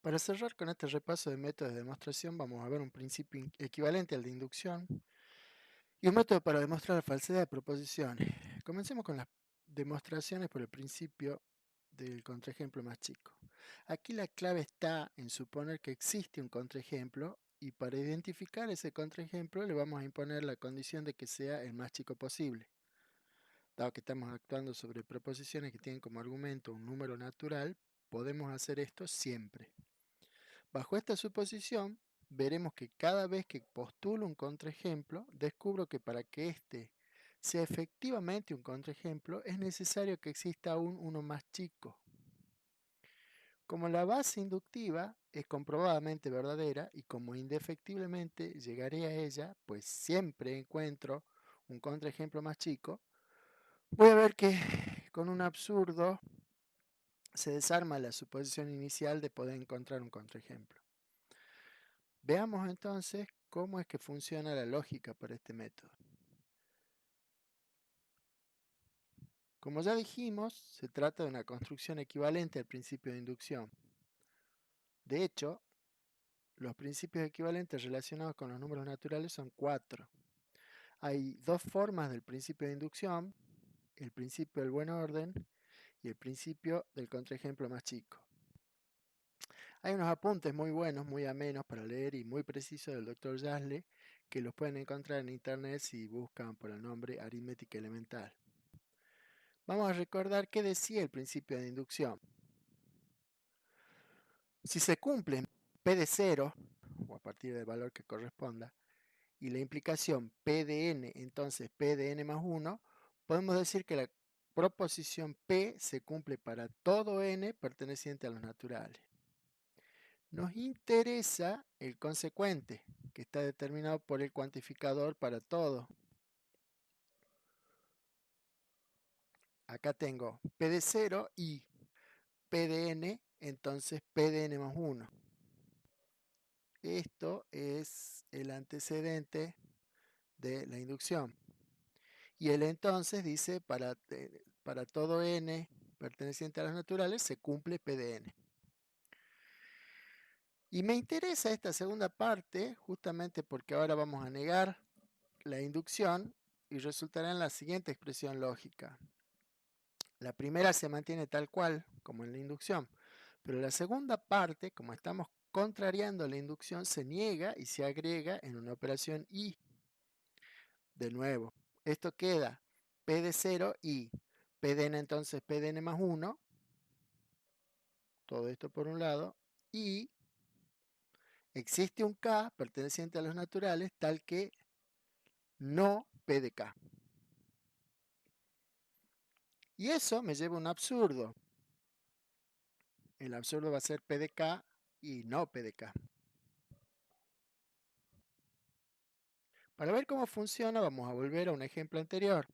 Para cerrar con este repaso de métodos de demostración, vamos a ver un principio equivalente al de inducción y un método para demostrar la falsedad de proposiciones. Comencemos con las demostraciones por el principio del contraejemplo más chico. Aquí la clave está en suponer que existe un contraejemplo y para identificar ese contraejemplo le vamos a imponer la condición de que sea el más chico posible. Dado que estamos actuando sobre proposiciones que tienen como argumento un número natural, podemos hacer esto siempre. Bajo esta suposición, veremos que cada vez que postulo un contraejemplo, descubro que para que éste sea efectivamente un contraejemplo, es necesario que exista aún uno más chico. Como la base inductiva es comprobadamente verdadera y como indefectiblemente llegaré a ella, pues siempre encuentro un contraejemplo más chico, voy a ver que con un absurdo se desarma la suposición inicial de poder encontrar un contraejemplo. Veamos entonces cómo es que funciona la lógica para este método. Como ya dijimos, se trata de una construcción equivalente al principio de inducción. De hecho, los principios equivalentes relacionados con los números naturales son 4. Hay dos formas del principio de inducción, el principio del buen orden y el principio del contraejemplo más chico. Hay unos apuntes muy buenos, muy amenos para leer y muy precisos del Dr. Jasle que los pueden encontrar en internet si buscan por el nombre aritmética elemental. Vamos a recordar qué decía el principio de inducción. Si se cumple P de 0, o a partir del valor que corresponda, y la implicación P de n, entonces P de n más 1, podemos decir que la proposición P se cumple para todo n perteneciente a los naturales. Nos interesa el consecuente, que está determinado por el cuantificador para todo. Acá tengo P de 0 y P de n, entonces P de n más 1. Esto es el antecedente de la inducción. Y el entonces dice, para todo n perteneciente a los naturales, se cumple P de n. Y me interesa esta segunda parte justamente porque ahora vamos a negar la inducción y resultará en la siguiente expresión lógica. La primera se mantiene tal cual, como en la inducción, pero la segunda parte, como estamos contrariando la inducción, se niega y se agrega en una operación y. De nuevo, esto queda P de 0 y P de n, entonces P de n más 1, todo esto por un lado, y existe un K perteneciente a los naturales tal que no P de K. Y eso me lleva a un absurdo. El absurdo va a ser P de K y no P de K. Para ver cómo funciona, vamos a volver a un ejemplo anterior.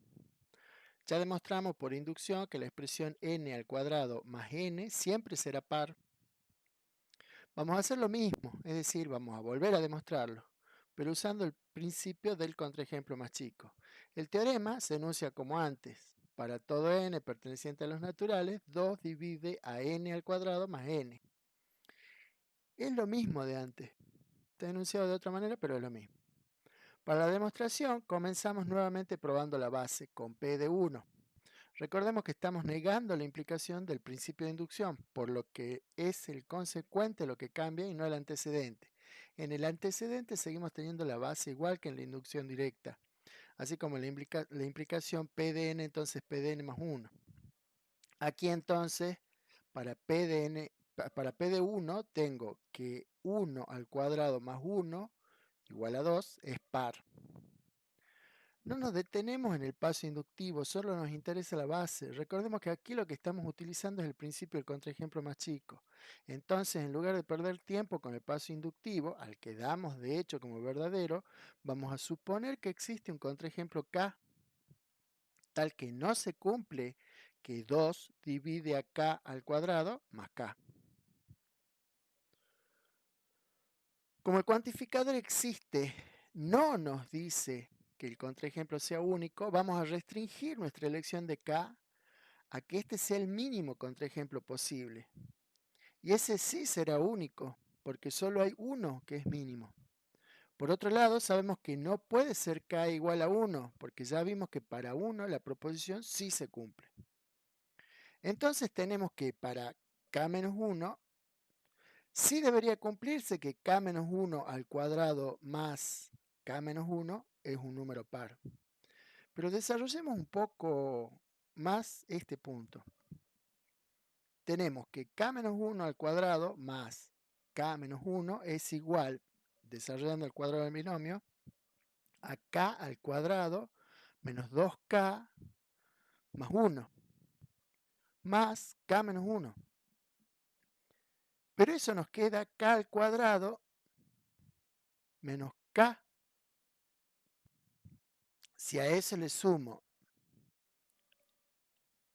Ya demostramos por inducción que la expresión n al cuadrado más n siempre será par. Vamos a hacer lo mismo, es decir, vamos a volver a demostrarlo, pero usando el principio del contraejemplo más chico. El teorema se enuncia como antes. Para todo n perteneciente a los naturales, 2 divide a n al cuadrado más n. Es lo mismo de antes. Está enunciado de otra manera, pero es lo mismo. Para la demostración, comenzamos nuevamente probando la base con P de 1. Recordemos que estamos negando la implicación del principio de inducción, por lo que es el consecuente lo que cambia y no el antecedente. En el antecedente seguimos teniendo la base igual que en la inducción directa, así como la implicación P de n, entonces P de n más 1. Aquí entonces, para P de 1 tengo que 1 al cuadrado más 1 igual a 2 es par. No nos detenemos en el paso inductivo, solo nos interesa la base. Recordemos que aquí lo que estamos utilizando es el principio del contraejemplo más chico. Entonces, en lugar de perder tiempo con el paso inductivo, al que damos de hecho como verdadero, vamos a suponer que existe un contraejemplo K, tal que no se cumple que 2 divide a K al cuadrado más K. Como el cuantificador existe, no nos dice que el contraejemplo sea único, vamos a restringir nuestra elección de K a que este sea el mínimo contraejemplo posible. Y ese sí será único, porque solo hay uno que es mínimo. Por otro lado, sabemos que no puede ser k igual a 1, porque ya vimos que para 1 la proposición sí se cumple. Entonces tenemos que para k menos 1, sí debería cumplirse que k menos 1 al cuadrado más k menos 1 es un número par. Pero desarrollemos un poco más este punto. Tenemos que k menos 1 al cuadrado más k menos 1 es igual, desarrollando el cuadrado del binomio, a k al cuadrado menos 2k más 1 más k menos 1. Pero eso nos queda k al cuadrado menos k. Si a eso le sumo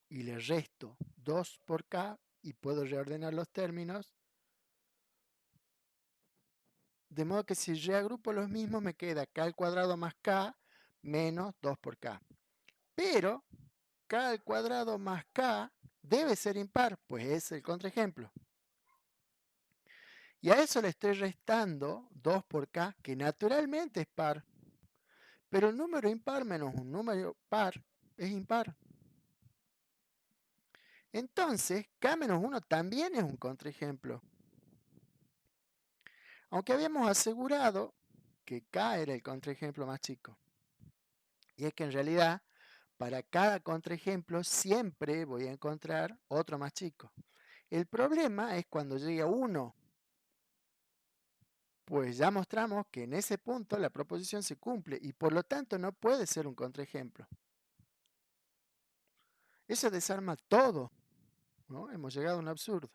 y le resto 2 por k y puedo reordenar los términos, de modo que si reagrupo los mismos me queda k al cuadrado más k menos 2 por k. Pero k al cuadrado más k debe ser impar, pues es el contraejemplo. Y a eso le estoy restando 2 por k, que naturalmente es par. Pero un número impar menos un número par es impar. Entonces, k menos 1 también es un contraejemplo. Aunque habíamos asegurado que k era el contraejemplo más chico. Y es que en realidad, para cada contraejemplo siempre voy a encontrar otro más chico. El problema es cuando llegue a 1. Pues ya mostramos que en ese punto la proposición se cumple y por lo tanto no puede ser un contraejemplo. Eso desarma todo, ¿no? Hemos llegado a un absurdo.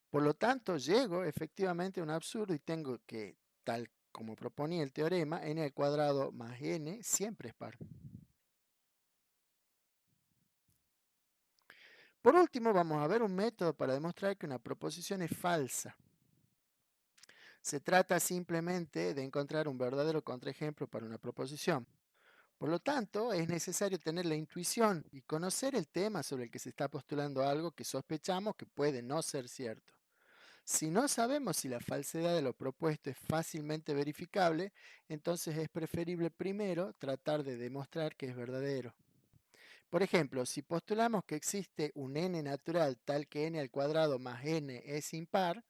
Por lo tanto, llego efectivamente a un absurdo y tengo que, tal como proponía el teorema, n al cuadrado más n siempre es par. Por último, vamos a ver un método para demostrar que una proposición es falsa. Se trata simplemente de encontrar un verdadero contraejemplo para una proposición. Por lo tanto, es necesario tener la intuición y conocer el tema sobre el que se está postulando algo que sospechamos que puede no ser cierto. Si no sabemos si la falsedad de lo propuesto es fácilmente verificable, entonces es preferible primero tratar de demostrar que es verdadero. Por ejemplo, si postulamos que existe un n natural tal que n al cuadrado más n es impar,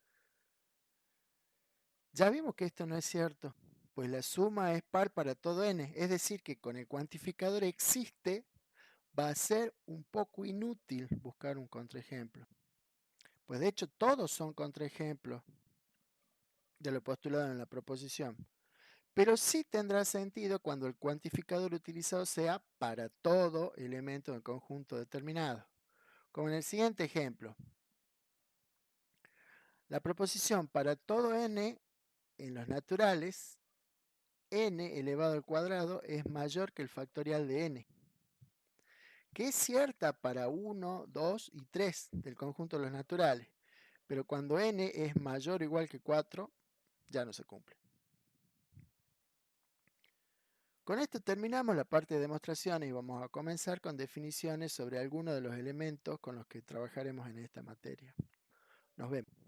ya vimos que esto no es cierto, pues la suma es par para todo n, es decir, que con el cuantificador existe va a ser un poco inútil buscar un contraejemplo. Pues de hecho todos son contraejemplos de lo postulado en la proposición. Pero sí tendrá sentido cuando el cuantificador utilizado sea para todo elemento del conjunto determinado. Como en el siguiente ejemplo. La proposición para todo n en los naturales, n elevado al cuadrado es mayor que el factorial de n, que es cierta para 1, 2 y 3 del conjunto de los naturales, pero cuando n es mayor o igual que 4, ya no se cumple. Con esto terminamos la parte de demostraciones y vamos a comenzar con definiciones sobre algunos de los elementos con los que trabajaremos en esta materia. Nos vemos.